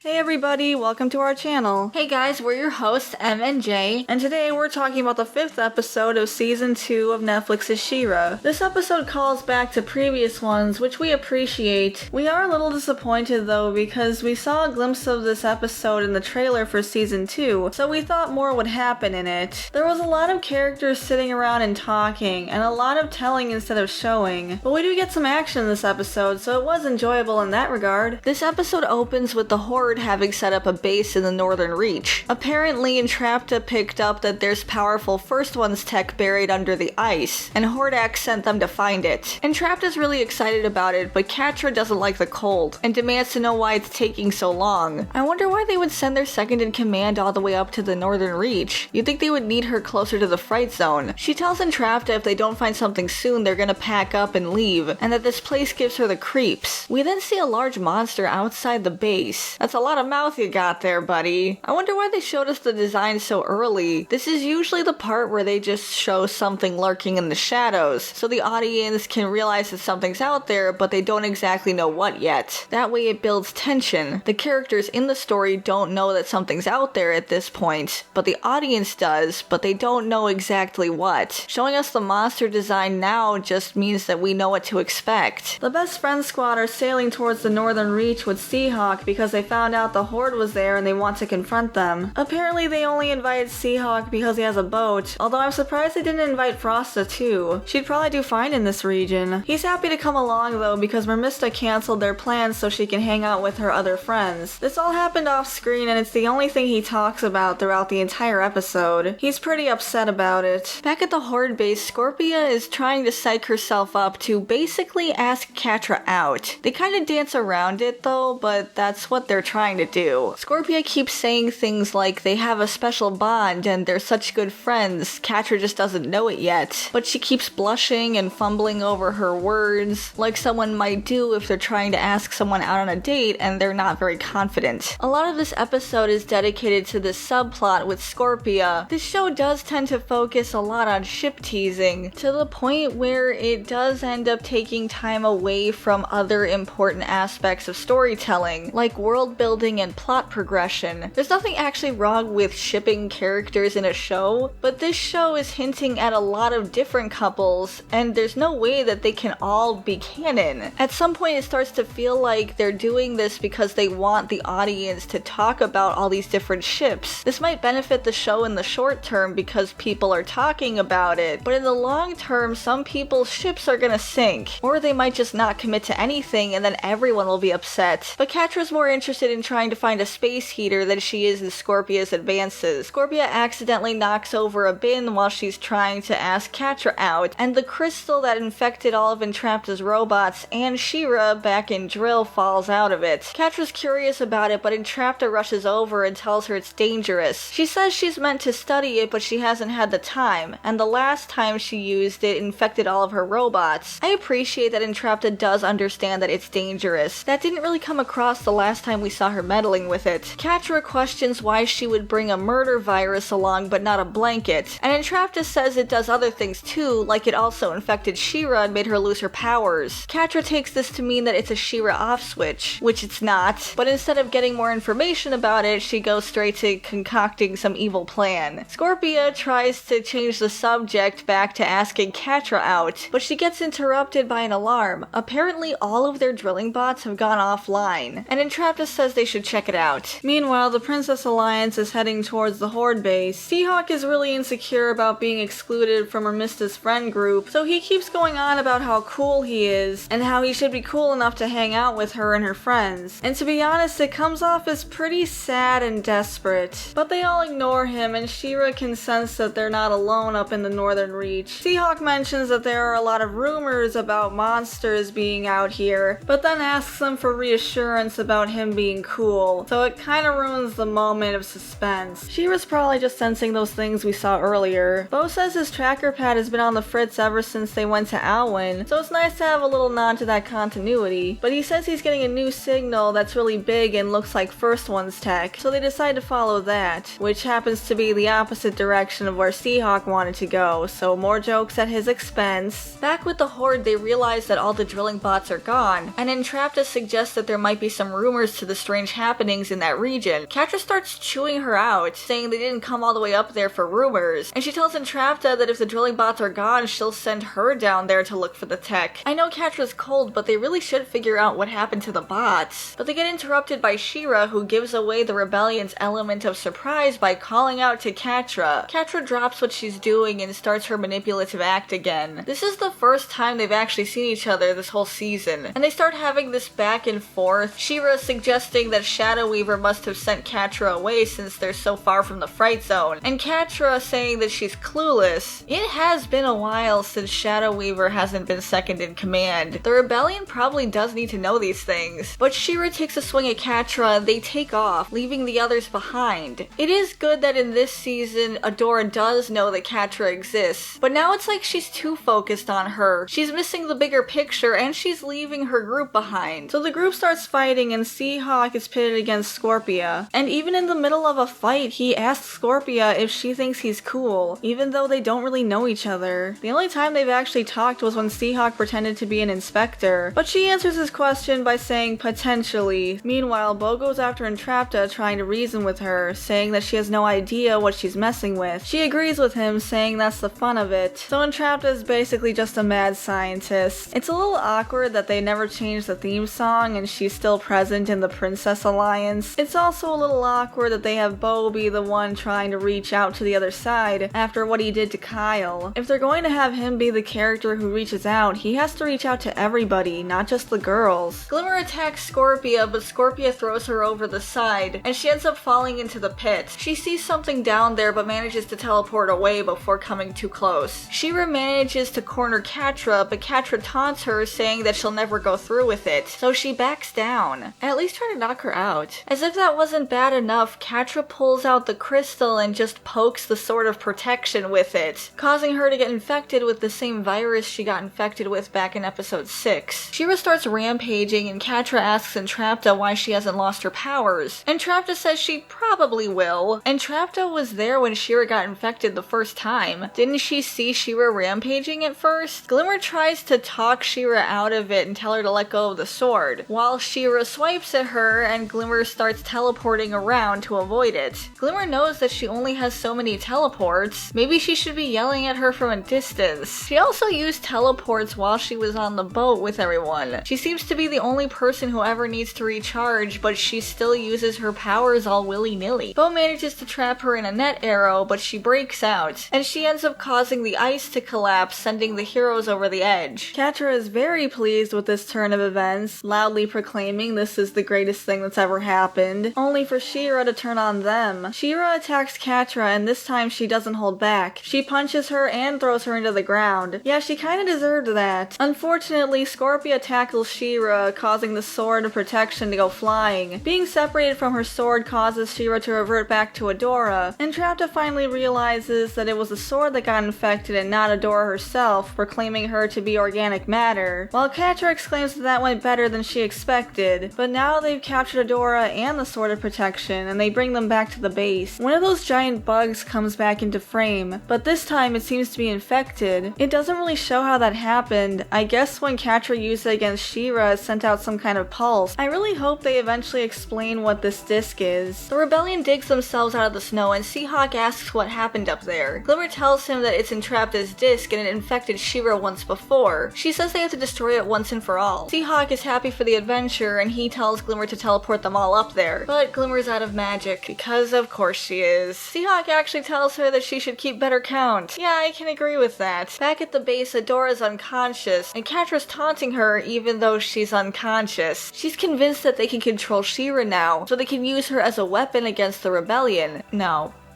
Hey everybody, welcome to our channel. Hey guys, we're your hosts, M and J, and today we're talking about the 5th episode of Season 2 of Netflix's Shira. This episode calls back to previous ones, which we appreciate. We are a little disappointed though, because we saw a glimpse of this episode in the trailer for Season 2, so we thought more would happen in it. There was a lot of characters sitting around and talking, and a lot of telling instead of showing, but we do get some action in this episode, so it was enjoyable in that regard. This episode opens with the Horde having set up a base in the Northern Reach. Apparently, Entrapta picked up that there's powerful First One's tech buried under the ice, and Hordak sent them to find it. Entrapta's really excited about it, but Katra doesn't like the cold, and demands to know why it's taking so long. I wonder why they would send their second-in-command all the way up to the Northern Reach. You'd think they would need her closer to the Fright Zone. She tells Entrapta if they don't find something soon, they're gonna pack up and leave, and that this place gives her the creeps. We then see a large monster outside the base. That's a lot of mouth you got there, buddy. I wonder why they showed us the design so early. This is usually the part where they just show something lurking in the shadows, so the audience can realize that something's out there, but they don't exactly know what yet. That way it builds tension. The characters in the story don't know that something's out there at this point, but the audience does, but they don't know exactly what. Showing us the monster design now just means that we know what to expect. The best friend squad are sailing towards the Northern Reach with Seahawk because they found out the Horde was there and they want to confront them. Apparently they only invited Seahawk because he has a boat, although I'm surprised they didn't invite Frosta too. She'd probably do fine in this region. He's happy to come along though because Mermista canceled their plans so she can hang out with her other friends. This all happened off screen and it's the only thing he talks about throughout the entire episode. He's pretty upset about it. Back at the Horde base, Skorpio is trying to psych herself up to basically ask Katra out. They kind of dance around it though, but that's what they're trying to do. Skorpio keeps saying things like they have a special bond and they're such good friends. Katra just doesn't know it yet. But she keeps blushing and fumbling over her words, like someone might do if they're trying to ask someone out on a date and they're not very confident. A lot of this episode is dedicated to this subplot with Skorpio. This show does tend to focus a lot on ship teasing, to the point where it does end up taking time away from other important aspects of storytelling, like world building and plot progression. There's nothing actually wrong with shipping characters in a show, but this show is hinting at a lot of different couples, and there's no way that they can all be canon. At some point it starts to feel like they're doing this because they want the audience to talk about all these different ships. This might benefit the show in the short term because people are talking about it, but in the long term some people's ships are gonna sink, or they might just not commit to anything and then everyone will be upset. But Katra's more interested in trying to find a space heater than she is in Skorpio's advances. Skorpio accidentally knocks over a bin while she's trying to ask Katra out, and the crystal that infected all of Entrapta's robots and Shira back in Drill falls out of it. Katra's curious about it, but Entrapta rushes over and tells her it's dangerous. She says she's meant to study it, but she hasn't had the time, and the last time she used it infected all of her robots. I appreciate that Entrapta does understand that it's dangerous. That didn't really come across the last time we saw her meddling with it. Katra questions why she would bring a murder virus along but not a blanket, and Entrapta says it does other things too, like it also infected Shira and made her lose her powers. Katra takes this to mean that it's a Shira off switch, which it's not, but instead of getting more information about it, she goes straight to concocting some evil plan. Skorpio tries to change the subject back to asking Katra out, but she gets interrupted by an alarm. Apparently all of their drilling bots have gone offline, and Entrapta says they should check it out. Meanwhile, the Princess Alliance is heading towards the Horde base. Seahawk is really insecure about being excluded from Mermista's friend group, so he keeps going on about how cool he is, and how he should be cool enough to hang out with her and her friends. And to be honest, it comes off as pretty sad and desperate. But they all ignore him, and Shira can sense that they're not alone up in the Northern Reach. Seahawk mentions that there are a lot of rumors about monsters being out here, but then asks them for reassurance about him being cool, so it kinda ruins the moment of suspense. Shira's probably just sensing those things we saw earlier. Bo says his tracker pad has been on the fritz ever since they went to Alwyn, so it's nice to have a little nod to that continuity, but he says he's getting a new signal that's really big and looks like First One's tech, so they decide to follow that, which happens to be the opposite direction of where Seahawk wanted to go, so more jokes at his expense. Back with the Horde, they realize that all the drilling bots are gone, and Entrapta suggests that there might be some rumors to the story strange happenings in that region. Katra starts chewing her out, saying they didn't come all the way up there for rumors, and she tells Entrapta that if the drilling bots are gone, she'll send her down there to look for the tech. I know Katra's cold, but they really should figure out what happened to the bots. But they get interrupted by Shira, who gives away the rebellion's element of surprise by calling out to Katra. Katra drops what she's doing and starts her manipulative act again. This is the first time they've actually seen each other this whole season, and they start having this back and forth, Shira suggesting that Shadow Weaver must have sent Katra away since they're so far from the Fright Zone, and Katra saying that she's clueless. It has been a while since Shadow Weaver hasn't been second in command. The rebellion probably does need to know these things, but Shira takes a swing at Katra and they take off, leaving the others behind. It is good that in this season, Adora does know that Katra exists, but now it's like she's too focused on her. She's missing the bigger picture and she's leaving her group behind. So the group starts fighting and Seahawk is pitted against Skorpio. And even in the middle of a fight, he asks Skorpio if she thinks he's cool, even though they don't really know each other. The only time they've actually talked was when Seahawk pretended to be an inspector, but she answers his question by saying potentially. Meanwhile, Bo goes after Entrapta, trying to reason with her, saying that she has no idea what she's messing with. She agrees with him, saying that's the fun of it. So Entrapta is basically just a mad scientist. It's a little awkward that they never changed the theme song and she's still present in the Princess Alliance. It's also a little awkward that they have Bo be the one trying to reach out to the other side after what he did to Kyle. If they're going to have him be the character who reaches out, he has to reach out to everybody, not just the girls. Glimmer attacks Skorpio, but Skorpio throws her over the side, and she ends up falling into the pit. She sees something down there but manages to teleport away before coming too close. Shira manages to corner Katra, but Katra taunts her, saying that she'll never go through with it, so she backs down, at least trying to knock her out. As if that wasn't bad enough, Katra pulls out the crystal and just pokes the sword of protection with it, causing her to get infected with the same virus she got infected with back in episode 6. Shira starts rampaging and Katra asks Entrapta why she hasn't lost her powers. Entrapta says she probably will. Entrapta was there when Shira got infected the first time. Didn't she see Shira rampaging at first? Glimmer tries to talk Shira out of it and tell her to let go of the sword, while Shira swipes at her and Glimmer starts teleporting around to avoid it. Glimmer knows that she only has so many teleports. Maybe she should be yelling at her from a distance. She also used teleports while she was on the boat with everyone. She seems to be the only person who ever needs to recharge, but she still uses her powers all willy-nilly. Bo manages to trap her in a net arrow, but she breaks out, and she ends up causing the ice to collapse, sending the heroes over the edge. Katra is very pleased with this turn of events, loudly proclaiming this is the greatest thing that's ever happened, only for Shira to turn on them. Shira attacks Katra, and this time she doesn't hold back. She punches her and throws her into the ground. Yeah, she kinda deserved that. Unfortunately, Skorpio tackles Shira, causing the sword of protection to go flying. Being separated from her sword causes Shira to revert back to Adora, and Entrapta finally realizes that it was the sword that got infected and not Adora herself, proclaiming her to be organic matter, while Katra exclaims that went better than she expected. But now they've captured Adora and the sword of protection, and they bring them back to the base. One of those giant bugs comes back into frame, but this time it seems to be infected. It doesn't really show how that happened. I guess when Katra used it against Shira, it sent out some kind of pulse. I really hope they eventually explain what this disc is. The rebellion digs themselves out of the snow, and Seahawk asks what happened up there. Glimmer tells him that it's Entrapta's disc and it infected Shira once before. She says they have to destroy it once and for all. Seahawk is happy for the adventure, and he tells Glimmer to teleport them all up there. But Glimmer's out of magic, because of course she is. Seahawk actually tells her that she should keep better count. Yeah, I can agree with that. Back at the base, Adora's unconscious, and Katra's taunting her even though she's unconscious. She's convinced that they can control Shira now, so they can use her as a weapon against the rebellion.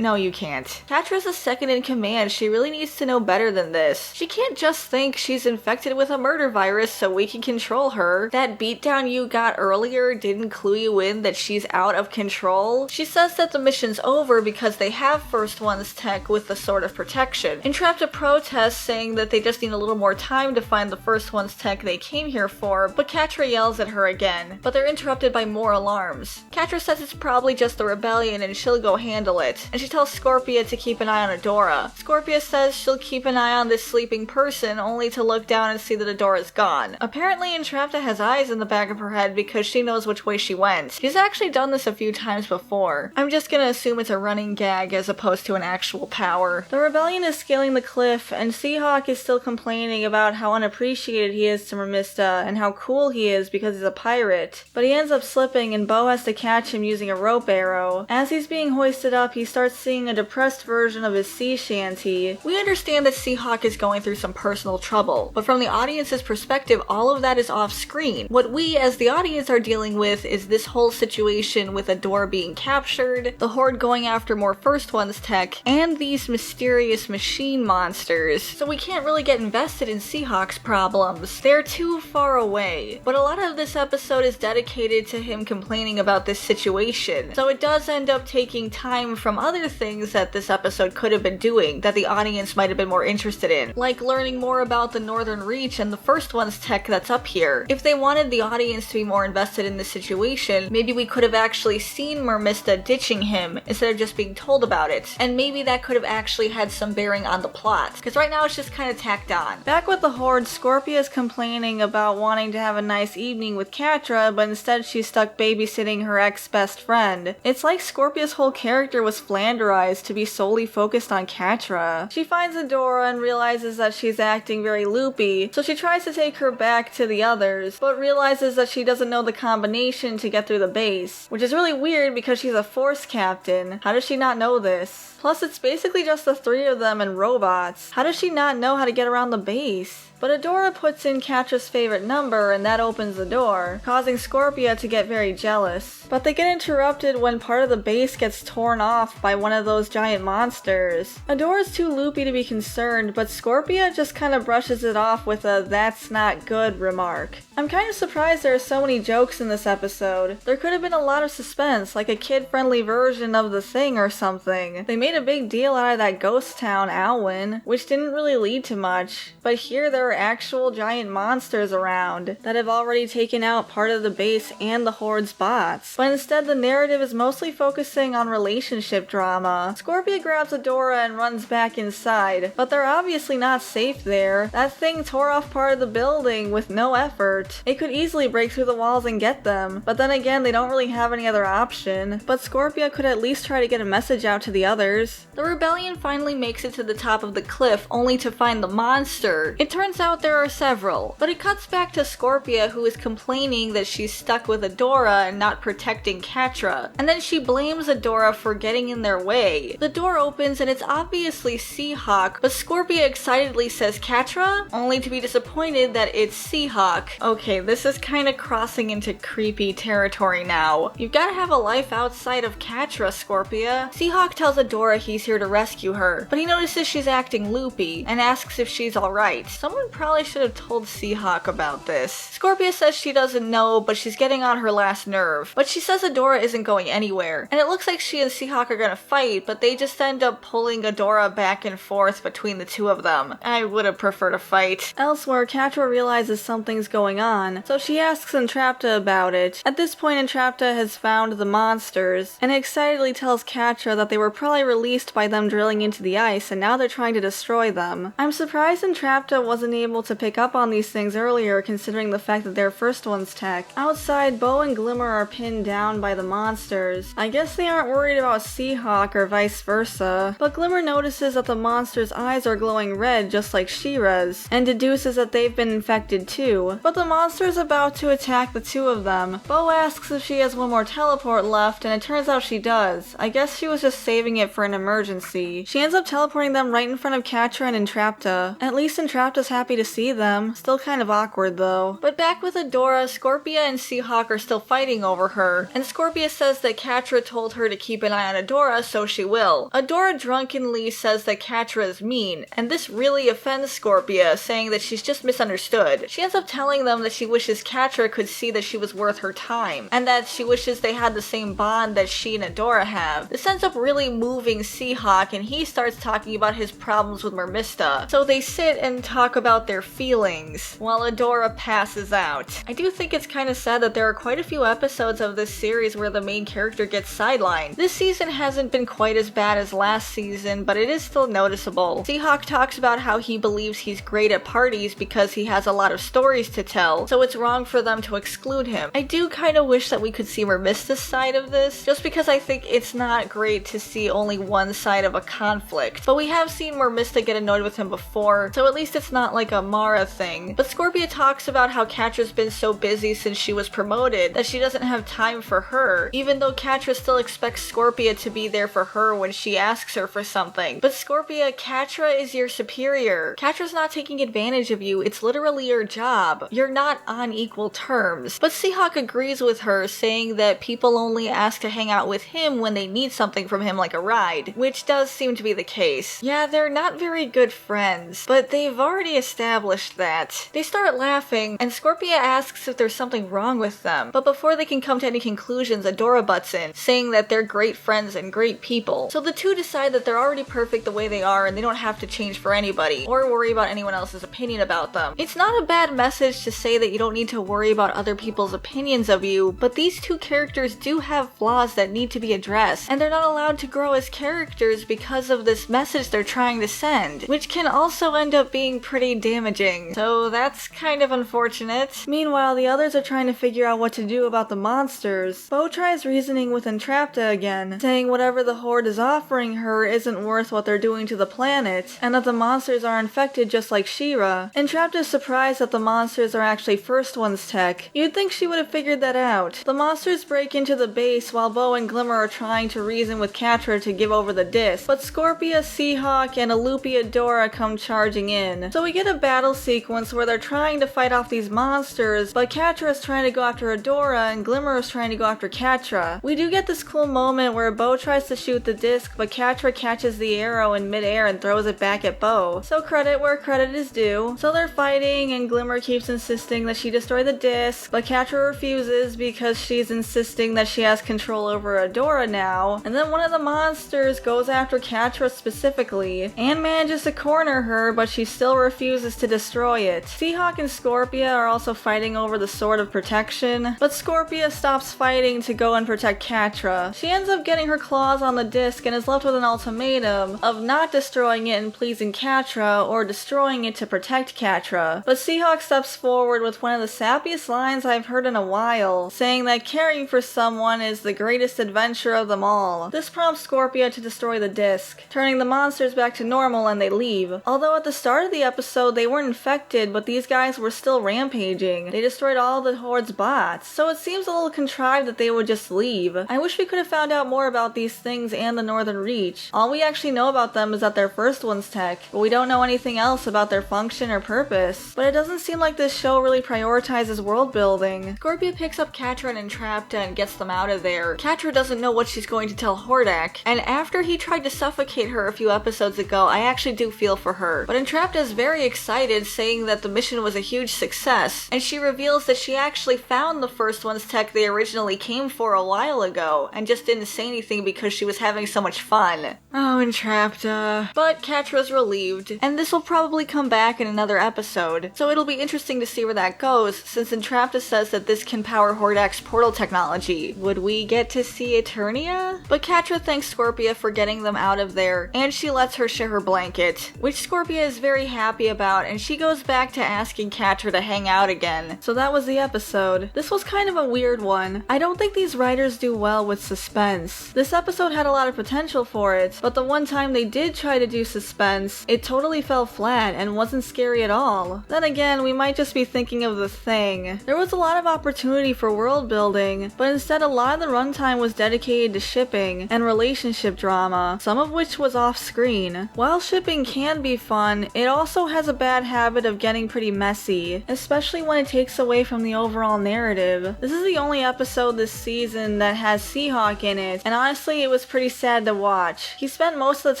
No, you can't. Katra's a second in command. She really needs to know better than this. She can't just think she's infected with a murder virus so we can control her. That beatdown you got earlier didn't clue you in that she's out of control. She says that the mission's over because they have First One's tech with the Sword of Protection. Entrapta protests, saying that they just need a little more time to find the First One's tech they came here for, but Katra yells at her again. But they're interrupted by more alarms. Katra says it's probably just the rebellion and she'll go handle it. And she she tells Skorpio to keep an eye on Adora. Skorpio says she'll keep an eye on this sleeping person only to look down and see that Adora's gone. Apparently Entrapta has eyes in the back of her head because she knows which way she went. She's actually done this a few times before. I'm just gonna assume it's a running gag as opposed to an actual power. The rebellion is scaling the cliff, and Seahawk is still complaining about how unappreciated he is to Mermista and how cool he is because he's a pirate. But he ends up slipping and Bo has to catch him using a rope arrow. As he's being hoisted up, he starts seeing a depressed version of his sea shanty. We understand that Seahawk is going through some personal trouble, but from the audience's perspective, all of that is off screen. What we as the audience are dealing with is this whole situation with Adora being captured, the Horde going after more First One's tech, and these mysterious machine monsters. So we can't really get invested in Seahawk's problems. They're too far away. But a lot of this episode is dedicated to him complaining about this situation. So it does end up taking time from other things that this episode could have been doing that the audience might have been more interested in. Like learning more about the Northern Reach and the First One's tech that's up here. If they wanted the audience to be more invested in this situation, maybe we could have actually seen Mermista ditching him instead of just being told about it. And maybe that could have actually had some bearing on the plot. Because right now it's just kind of tacked on. Back with the Horde, Skorpio is complaining about wanting to have a nice evening with Katra, but instead she's stuck babysitting her ex-best friend. It's like Skorpio's whole character was flanderized to be solely focused on Katra. She finds Adora and realizes that she's acting very loopy, so she tries to take her back to the others, but realizes that she doesn't know the combination to get through the base, which is really weird because she's a Force captain. How does she not know this? Plus, it's basically just the three of them and robots. How does she not know how to get around the base? But Adora puts in Katra's favorite number and that opens the door, causing Skorpio to get very jealous. But they get interrupted when part of the base gets torn off by one of those giant monsters. Adora's too loopy to be concerned, but Skorpio just kind of brushes it off with a "that's not good" remark. I'm kind of surprised there are so many jokes in this episode. There could have been a lot of suspense, like a kid-friendly version of The Thing or something. They made a big deal out of that ghost town, Alwyn, which didn't really lead to much. But here there are actual giant monsters around that have already taken out part of the base and the Horde's bots. But instead the narrative is mostly focusing on relationship drama. Skorpio grabs Adora and runs back inside, but they're obviously not safe there. That thing tore off part of the building with no effort. It could easily break through the walls and get them, but then again they don't really have any other option. But Skorpio could at least try to get a message out to the others. The rebellion finally makes it to the top of the cliff only to find the monster. It turns out there are several, but it cuts back to Skorpio, who is complaining that she's stuck with Adora and not protecting Katra, and then she blames Adora for getting in their way. The door opens and it's obviously Seahawk, but Skorpio excitedly says Katra, only to be disappointed that it's Seahawk. Okay, this is kinda crossing into creepy territory now. You've gotta have a life outside of Katra, Skorpio. Seahawk tells Adora he's here to rescue her, but he notices she's acting loopy and asks if she's alright. Someone probably should have told Seahawk about this. Skorpio says she doesn't know, but she's getting on her last nerve. But she says Adora isn't going anywhere, and it looks like she and Seahawk are gonna fight, but they just end up pulling Adora back and forth between the two of them. I would have preferred a fight. Elsewhere, Katra realizes something's going on, so she asks Entrapta about it. At this point, Entrapta has found the monsters, and excitedly tells Katra that they were probably released by them drilling into the ice, and now they're trying to destroy them. I'm surprised Entrapta wasn't able to pick up on these things earlier, considering the fact that they're First One's tech. Outside, Bo and Glimmer are pinned down by the monsters. I guess they aren't worried about Seahawk or vice versa, but Glimmer notices that the monster's eyes are glowing red just like Shira's, and deduces that they've been infected too. But the monster's about to attack the two of them. Bo asks if she has one more teleport left, and it turns out she does. I guess she was just saving it for an emergency. She ends up teleporting them right in front of Katra and Entrapta. At least Entrapta's happy to see them. Still kind of awkward though. But back with Adora, Skorpio and Seahawk are still fighting over her, and Skorpio says that Katra told her to keep an eye on Adora, so she will. Adora drunkenly says that Katra is mean, and this really offends Skorpio, saying that she's just misunderstood. She ends up telling them that she wishes Katra could see that she was worth her time, and that she wishes they had the same bond that she and Adora have. This ends up really moving Seahawk, and he starts talking about his problems with Mermista. So they sit and talk about their feelings, while Adora passes out. I do think it's kind of sad that there are quite a few episodes of this series where the main character gets sidelined. This season hasn't been been quite as bad as last season, but it is still noticeable. Seahawk talks about how he believes he's great at parties because he has a lot of stories to tell, so it's wrong for them to exclude him. I do kind of wish that we could see Mermista's side of this, just because I think it's not great to see only one side of a conflict. But we have seen Mermista get annoyed with him before, so at least it's not like a Mara thing. But Skorpio talks about how Katra's been so busy since she was promoted that she doesn't have time for her, even though Katra still expects Skorpio to be there for her when she asks her for something. But Skorpio, Katra is your superior. Katra's not taking advantage of you, it's literally your job. You're not on equal terms. But Seahawk agrees with her, saying that people only ask to hang out with him when they need something from him like a ride, which does seem to be the case. Yeah, they're not very good friends, but they've already established that. They start laughing, and Skorpio asks if there's something wrong with them, but before they can come to any conclusions, Adora butts in, saying that they're great friends and great people. So the two decide that they're already perfect the way they are and they don't have to change for anybody, or worry about anyone else's opinion about them. It's not a bad message to say that you don't need to worry about other people's opinions of you, but these two characters do have flaws that need to be addressed, and they're not allowed to grow as characters because of this message they're trying to send, which can also end up being pretty damaging. So that's kind of unfortunate. Meanwhile, the others are trying to figure out what to do about the monsters. Bo tries reasoning with Entrapta again, saying whatever the Horde is offering her isn't worth what they're doing to the planet, and that the monsters are infected just like Shira. Entrapta is surprised that the monsters are actually First One's tech. You'd think she would have figured that out. The monsters break into the base while Bo and Glimmer are trying to reason with Katra to give over the disc, but Skorpio, Seahawk, and a loopy Adora come charging in. So we get a battle sequence where they're trying to fight off these monsters, but Katra is trying to go after Adora and Glimmer is trying to go after Katra. We do get this cool moment where Bo tries to shoot the disc, but Katra catches the arrow in midair and throws it back at Bo. So credit where credit is due. So they're fighting and Glimmer keeps insisting that she destroy the disc, but Katra refuses because she's insisting that she has control over Adora now. And then one of the monsters goes after Katra specifically and manages to corner her, but she still refuses to destroy it. Seahawk and Skorpio are also fighting over the Sword of Protection, but Skorpio stops fighting to go and protect Katra. She ends up getting her claws on the disc and is left with an ultimatum of not destroying it and pleasing Katra, or destroying it to protect Katra. But Seahawk steps forward with one of the sappiest lines I've heard in a while, saying that caring for someone is the greatest adventure of them all. This prompts Skorpio to destroy the disc, turning the monsters back to normal, and they leave. Although at the start of the episode they weren't infected, but these guys were still rampaging. They destroyed all the Horde's bots, so it seems a little contrived that they would just leave. I wish we could have found out more about these things and the Northern Reach. All we actually know about them is that they're First One's tech, but we don't know anything else about their function or purpose. But it doesn't seem like this show really prioritizes world building. Skorpio picks up Katra and Entrapta and gets them out of there. Katra doesn't know what she's going to tell Hordak, and after he tried to suffocate her a few episodes ago, I actually do feel for her. But Entrapta is very excited, saying that the mission was a huge success, and she reveals that she actually found the First One's tech they originally came for a while ago, and just didn't say anything because she was having so much fun. Oh, Entrapta. But Katra's relieved, and this will probably come back in another episode, so it'll be interesting to see where that goes, since Entrapta says that this can power Hordak's portal technology. Would we get to see Eternia? But Katra thanks Skorpio for getting them out of there, and she lets her share her blanket, which Skorpio is very happy about, and she goes back to asking Katra to hang out again. So that was the episode. This was kind of a weird one. I don't think these writers do well with suspense. This episode had a lot of potential for it, but the one time they did try to do suspense, it totally fell flat and wasn't scary at all. Then again, we might just be thinking of The Thing. There was a lot of opportunity for world building, but instead a lot of the runtime was dedicated to shipping and relationship drama, some of which was off screen. While shipping can be fun, it also has a bad habit of getting pretty messy, especially when it takes away from the overall narrative. This is the only episode this season that has Seahawk in it, and honestly it was pretty sad to watch. He spent most of the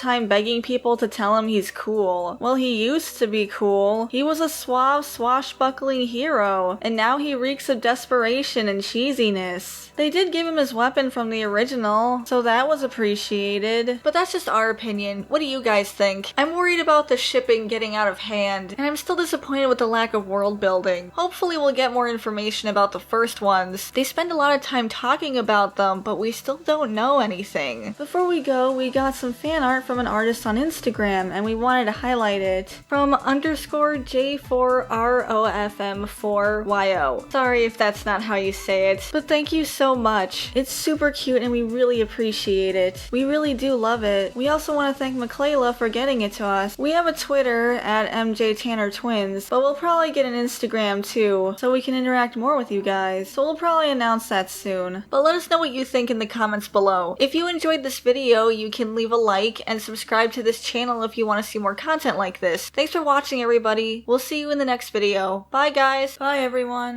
time begging people to tell him he's cool. Well, he used to be cool. He was a suave, swashbuckling hero, and now he reeks of desperation and cheesiness. They did give him his weapon from the original, so that was appreciated. But that's just our opinion. What do you guys think? I'm worried about the shipping getting out of hand, and I'm still disappointed with the lack of world building. Hopefully we'll get more information about the first ones. They spend a lot of time talking about them, but we still don't know anything. everything. Before we go, we got some fan art from an artist on Instagram, and we wanted to highlight it. From _J4ROFM4YO. Sorry if that's not how you say it, but thank you so much. It's super cute and we really appreciate it. We really do love it. We also want to thank Maklayla for getting it to us. We have a Twitter at MJTannerTwins, but we'll probably get an Instagram too, so we can interact more with you guys. So we'll probably announce that soon. But let us know what you think in the comments below. If you enjoyed this video, you can leave a like and subscribe to this channel if you want to see more content like this. Thanks for watching, everybody. We'll see you in the next video. Bye guys. Bye everyone.